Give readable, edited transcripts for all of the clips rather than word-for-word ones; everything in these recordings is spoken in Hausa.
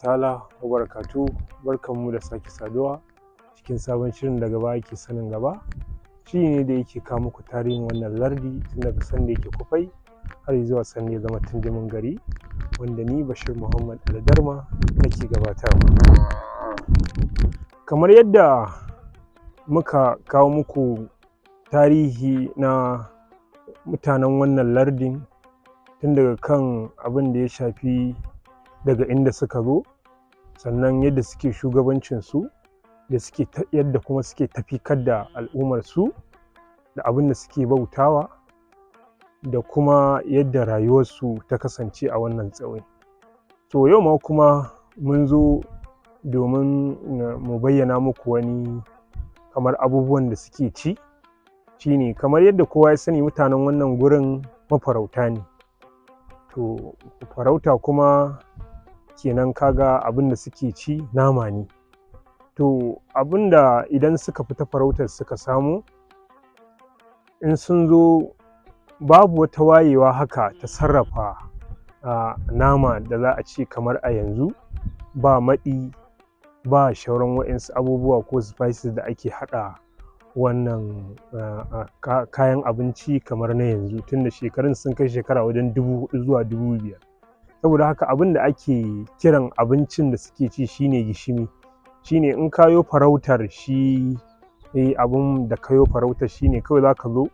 ta'ala wa barakatuhu. Barkanmu da sake saduwa cikin sabon shirin daga baya ke sanin gaba. Shiri ne da yake kawo muku tarihin wannan lardi tun daga sanda yake kufai har zuwa sanda ya zama tunjumin gari, wanda ni Bashir Muhammad Aldarma nake gabatarwa. Kamar yadda muka kawo muku tarihi na mutanen wannan lardin tun daga kan abin da ya shafi daga inda suka zo, sannan yadda suke shugabancinsu, yadda kuma suke tafikar da al'ummarsu, da abin da suke bautawa, da kuma yadda rayuwarsu ta kasance a wannan tsaunin. To yau ma kuma mun zo domin mu bayyana muku wani kamar abubuwan da suke ci. Shine kamar yadda kowa ya sani, mutanen wannan gurin mafarauta ne. To farauta kuma kenan kaga abin da suke ci nama ne. To abin da idan suka fita farautar suka samo, in sun zo babu wata wayewa haka ta sarrafa nama da za a ce kamar a yanzu, ba maɗi, ba shauran waɗansu abubuwa ko spices da ake haɗa wannan kayan abinci kamar na yanzu, tunda shekarun sun kai shekara wajen 4000 zuwa 5000. Saboda haka abin da ake kiran abincin da suke ci shine gishimi. Shine in ka yo farautar shi abin da ka yo farautar shine kawai za ka zo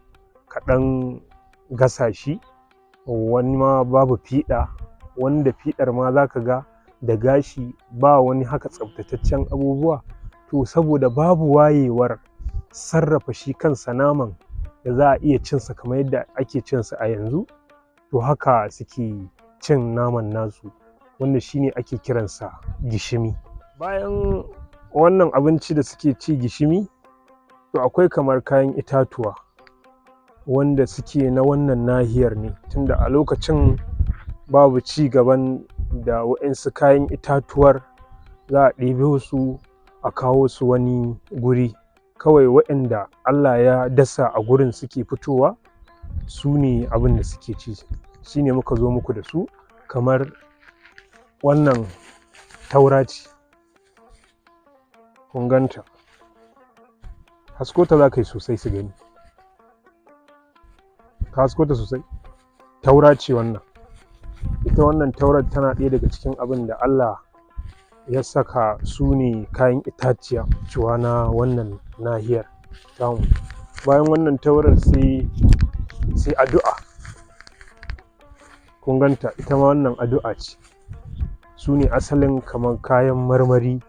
ka ɗan gasa shi, wani ma babu fiɗa, wani da fiɗar ma za ka ga da gashi, ba wani haka tsaftataccen abubuwa. To saboda babu wayewar sarrafa shi kansa naman da za a iya cinsa kamar yadda ake cinsa a yanzu, to haka suke cin naman nasu, wanda shine ake kiransa gishimi. Bayan wannan abinci da suke ci gishimi, to akwai kamar kayan itatuwa wanda suke na wannan nahiyar ne, tunda a lokacin babu ci gaban da waɗansu kayan itatuwar za a ɗebo su a kawo su wani guri. Kawai waɗanda Allah ya dasa a gurin suke fitowa, su ne abin da suke ci. Shine muka zo muku da su. Kamar wannan taura ce, kun ganta, hasko ta za ka yi sosai su gani, ka hasko ta sosai. Taura ce wannan. Ita wannan taurar tana ɗaya daga cikin abin da Allah ya saka su ne kayan itaciya cewa na wannan nahiyar tamu. Bayan wannan taurar sai addu'a, kun ganta, ita ma wannan addu'a ce. Su ne asalin kamar kayan marmari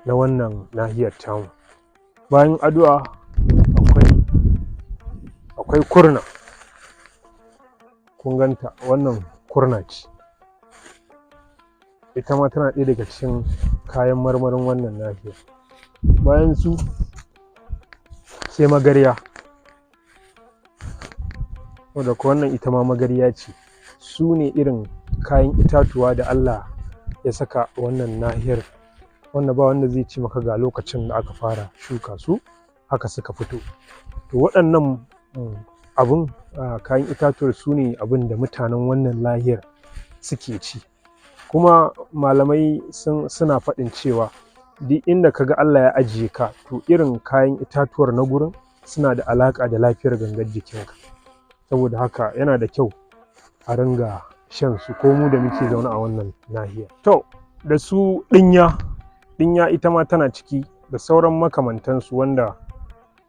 na wannan nahiyar tamu. Bayan addu'a akwai kurna, kun ganta, wannan kurna ce, ita ma tana ɗaya daga cikin kayan marmarin wannan nahiyar. Bayan su sai magarya, wadda ko wannan ita ma magarya ce. Su ne irin kayan itatuwa da Allah ya saka a wannan nahiyar, wanda ba wanda zai ce maka ga lokacin da aka fara shuka su, haka suka fito. To waɗannan kayan itatuwar su ne abin da mutanen wannan nahiyar suke ci. Kuma malamai suna faɗin cewa duk inda ka ga Allah ya ajiye ka, to irin kayan itatuwar na gurin suna da alaƙa da lafiyar gangar jikinka. Saboda haka yana da kyau a ringa shan su, ko mu da muke zaune a wannan nahiyar. To da su ɗinya ita ma tana ciki, da sauran makamantansu wanda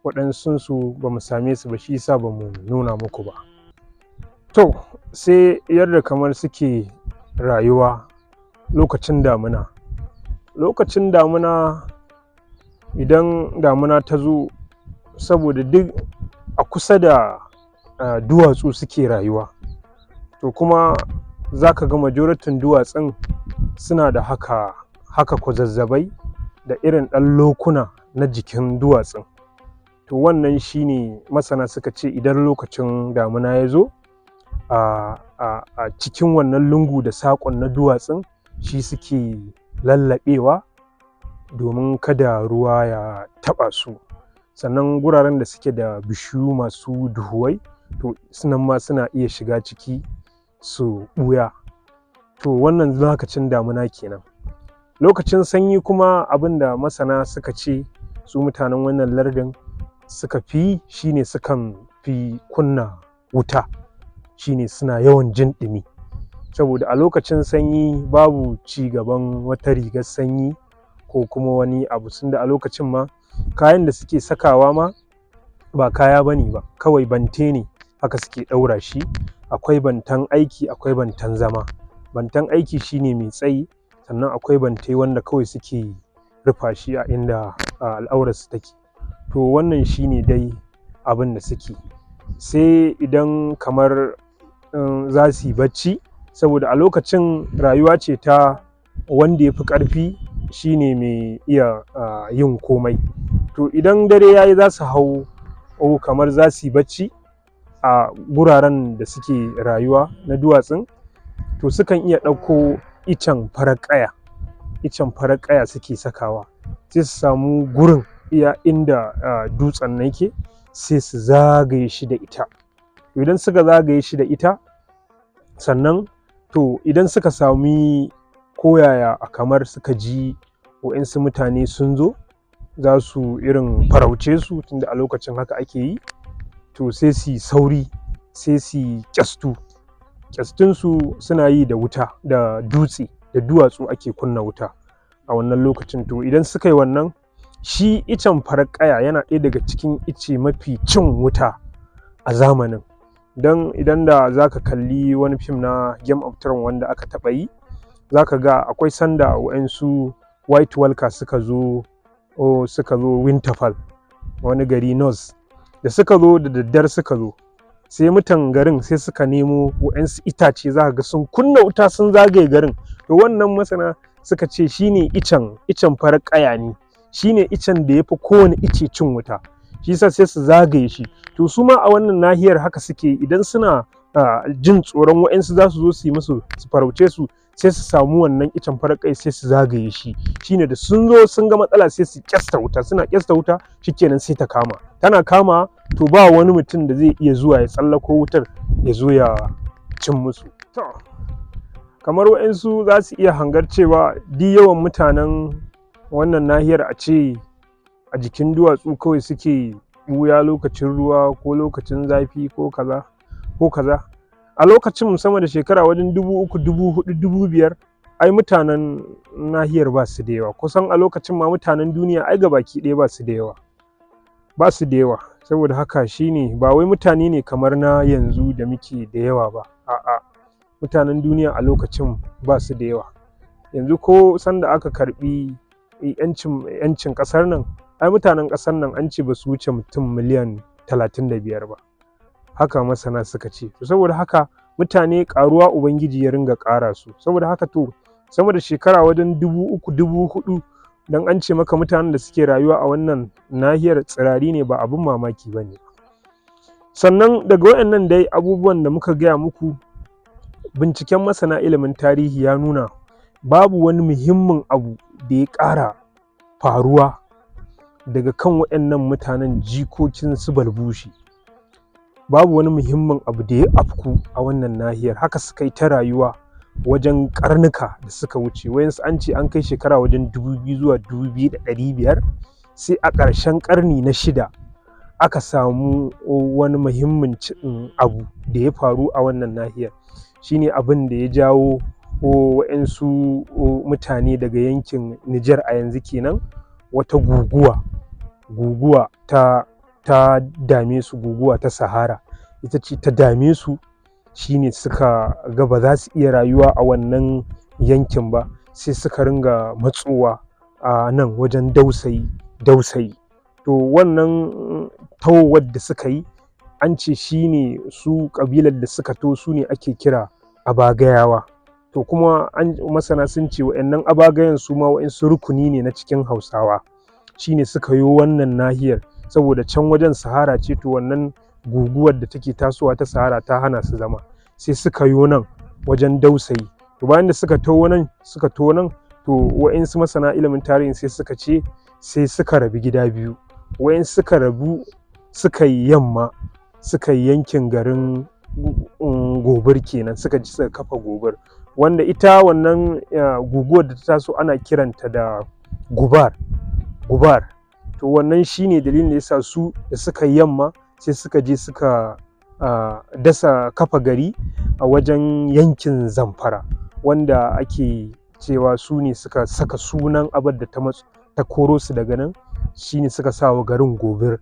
waɗansunsu ba mu same su ba, shi yasa ba mu nuna muku ba. To sai yadda kamar suke rayuwa lokacin damuna. Lokacin damuna, idan damuna ta zo, saboda duk a kusa da duwatsu suke rayuwa, to kuma za ka ga majoritin duwatsun suna da haka kwazazzabai da irin ɗan lokuna na jikin duwatsun. To wannan shine masana suka ce idan lokacin damuna ya zo, a cikin wannan lungu da saƙon na duwatsun shi suke lallaɓewa domin kada ruwa ya taɓa su. Sannan guraren da suke da bishiyu masu duhuwai, to nan ma suna iya shiga ciki su ɓuya. To wannan lokacin damuna kenan. Lokacin sanyi kuma abinda masana suka ce su mutanen wannan lardin suka fi yi shine sukan fi kunna wuta, shine suna yawan jin ɗumi, saboda a lokacin sanyi babu cigaban wata rigar sanyi ko kuma wani abu, tunda a lokacin ma kayan da suke sakawa ma ba kaya bane ba, kawai bante ne haka suke ɗaura shi. Akwai bantan aiki akwai bantan zama. Bantan aiki shine mai tsayi, sannan akwai bante wanda kawai suke rufa shi a inda al'aurarsu take. To wannan shine dai abin da suke. Sai idan kamar za su yi bacci, saboda a lokacin rayuwa ce ta wanda ya fi ƙarfi shine mai iya yin komai. To idan dare ya yi za su hau kamar za su yi bacci a guraren da suke rayuwa na duwatsun, to sukan iya ɗauko icen farar ƙaya. Icen farar ƙaya suke sakawa, sai su samu gurin iya inda dutsen nan yake, sai su zagaye shi da ita. Idan suka zagaye shi da ita, sannan to idan suka sami ko yaya kamar suka ji waɗansu mutane sun zo za su irin farauce su, tunda a lokacin haka ake yi, to sai su yi sauri sai su yi ƙyastu. Ƙyastunsu suna yi da wuta, da dutse, da duwatsu ake kunna wuta a wannan lokacin. To idan suka yi wannan, shi icen farar ƙaya yana ɗaya daga cikin ice mafi cin wuta a zamanin. Don idan da za ka kalli wani fim na Game of Thrones wanda aka taɓa yi, za ka ga akwai sanda waɗansu White Walker suka zo Winterfell, wani gari North. Da suka zo da daddare suka zo, sai mutan garin sai suka nemo waɗansu itace, za ka ga sun kunna wuta sun zagaye garin. To wannan masana suka ce shine icen farar ƙaya ne, shine icen da ya fi kowane ice cin wuta, shi yasa sai su zagaye shi. To su ma a wannan nahiyar haka suke, idan suna jin tsoron waɗansu za su zo su yi musu, su farauce su, sai su samu wannan icen farar ƙaya sai su zagaye shi. Shine da sun zo sun ga matsala sai su ƙyasta wuta, suna ƙyasta wuta shikenan sai ta kama. Tana kama, to ba wani mutum da zai iya zuwa ya tsallako wutar ya zo ya cin musu. To kamar waɗansu za su iya hangar cewa duk yawan mutanen wannan nahiyar a ce a jikin duwatsu kawai suke ɓuya lokacin ruwa ko lokacin zafi ko kaza ko kaza. A lokacin sama da shekara wajen 3000, 4000, 5000, ai mutanen nahiyar ba su da yawa. Kusan a lokacin ma mutanen duniya ai gabaki ɗaya ba su da yawa. Ba su da yawa, saboda haka shine ba wai mutane ne kamar na yanzu da muke da yawa ba. A'a, mutanen duniya a lokacin ba su da yawa. Yanzu ko sanda aka karɓi ‘yancin ƙasar nan, ai mutanen ƙasar nan an ce ba su wuce mutum miliyan 35 ba. Haka masana suka ce. To saboda haka mutane ƙaruwa Ubangiji ya ringa ƙara su. Saboda haka to sama da shekara wajen 3000, 4000, don an ce maka mutanen da suke rayuwa a wannan nahiyar tsirari ne, ba abin mamaki ba ne. Sannan daga waɗannan dai abubuwan da muka gaya muku, binciken masana ilimin tarihi ya nuna babu wani muhimmin abu da ya ƙara faruwa daga kan waɗannan mutanen jikokin su Balbushi. Babu wani muhimmin abu da ya afku a wannan nahiyar. Haka suka yi ta rayuwa wajen ƙarnuka da suka wuce. Wayansu an ce an kai shekara wajen 2000 zuwa 2500, sai a ƙarshen ƙarni na 6 aka samu wani muhimmin abu da ya faru a wannan nahiyar. Shine abin da ya jawo waɗansu mutane daga yankin Nijar a yanzu kenan, wata guguwa ta dame su, guguwa ta Sahara ita ce ta dame su. Shine suka ga ba za su iya rayuwa a wannan yankin ba, sai suka ringa matsowa a nan wajen dausayi. To wannan tahowar da suka yi, an ce shine su ƙabilar da suka to su ne ake kira Abagayawa. To kuma masana sun ce waɗannan Abagayan su ma waɗansu rukuni ne na cikin Hausawa. Shine suka yo wannan nahiyar, saboda can wajen Sahara ce, to wannan guguwar da take tasowa ta Sahara ta hana su zama, sai suka yo nan wajen dausayi. To bayan da suka to nan, to waɗansu masana ilimin tarihi sai suka ce sai suka rabu gida biyu. Waɗansu suka rabu suka yi yamma, suka yi yankin garin Gobir kenan, suka ji suka kafa Gobir. wanda ita wannan guguwar da ta taso ana kiranta da gubar. To wannan shine dalilin da yasa su da suka yi yamma sai suka je suka dasa kafa gari a wajen yankin Zamfara, wanda ake cewa su ne suka saka sunan abin da ta koro su daga nan, shine suka sa wa garin Gobir,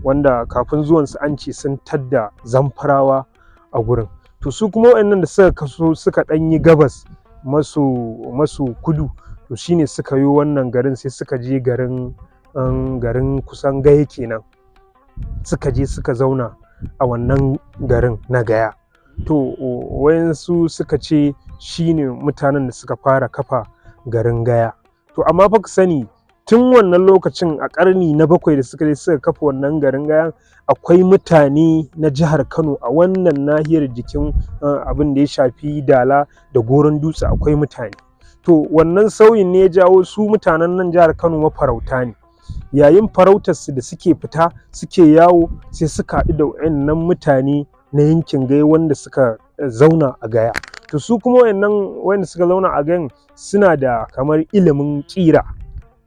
wanda kafin zuwan su an ce sun tadda Zamfarawa a gurin. To su kuma waɗannan da suka kaso suka ɗan yi gabas maso kudu, to shine suka yo wannan garin sai suka je garin kusan Gaya kenan, suka je suka zauna a wannan garin na Gaya. To wayansu suka ce shine mutanen da suka fara kafa garin Gaya. To amma fa ku sani tun wannan lokacin a ƙarni na 7 da suka je suka kafa wannan garin Gaya, akwai mutane na jihar Kano a wannan nahiyar jikin abin da ya shafi Dala da Goron Dutse, akwai mutane. To wannan sauyin ne ya jawo su mutanen nan jihar Kano mafarauta ne. Yayin farautarsu da suke fita suke yawo sai suka haɗu da waɗannan mutane na yankin Gaya wanda suka zauna a Gaya. To su kuma wanda suka zauna a Gayan suna da kamar ilimin ƙira,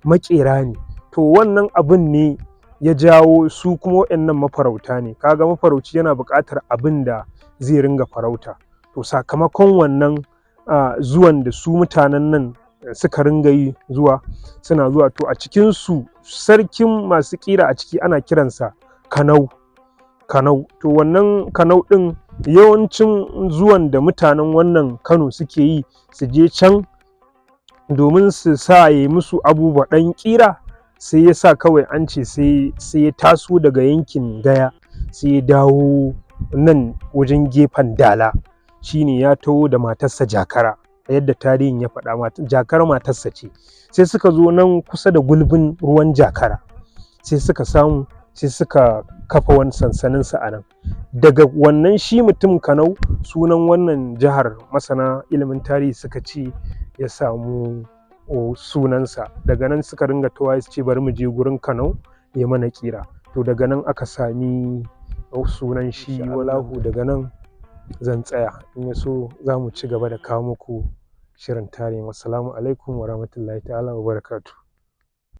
maƙera ne. To wannan abin ne ya jawo su kuma waɗannan mafarauta ne. Kaga mafarauci yana buƙatar abin da zai ringa farauta. To sakamakon wannan zuwan da su mutanen nan suka ringa yi suna zuwa, to a cikin su sarkin masu ƙira a ciki ana kiransa Kanau. To wannan Kanau ɗin yawancin zuwan da mutanen wannan Kano suke yi su je can domin su sa ya musu abubuwa ɗan ƙira, sai ya sa kawai an ce sai ya taso daga yankin Gaya sai ya dawo nan wajen gefen Dala, shine ya taho da matarsa Jakara, yadda tarihin ya faɗa. Jakara matarsa ce. Sai suka zo nan kusa da gulbin ruwan Jakara, sai suka kafa wani sansaninsa a nan. Daga wannan shi mutum Kanau, sunan wannan jihar masana ilimin tarihi suka ce ya samu sunansa. Daga nan suka ringa tawaye su ce bari mu je gurin Kanau ya mana ƙira. To daga nan aka sami sunan shi. Wallahu daga nan zan tsaya, in ya so za mu ci gaba da kawo muku shirin tarihin. Wassalamu alaikum warahmatullahi ta'ala wabarakatuh.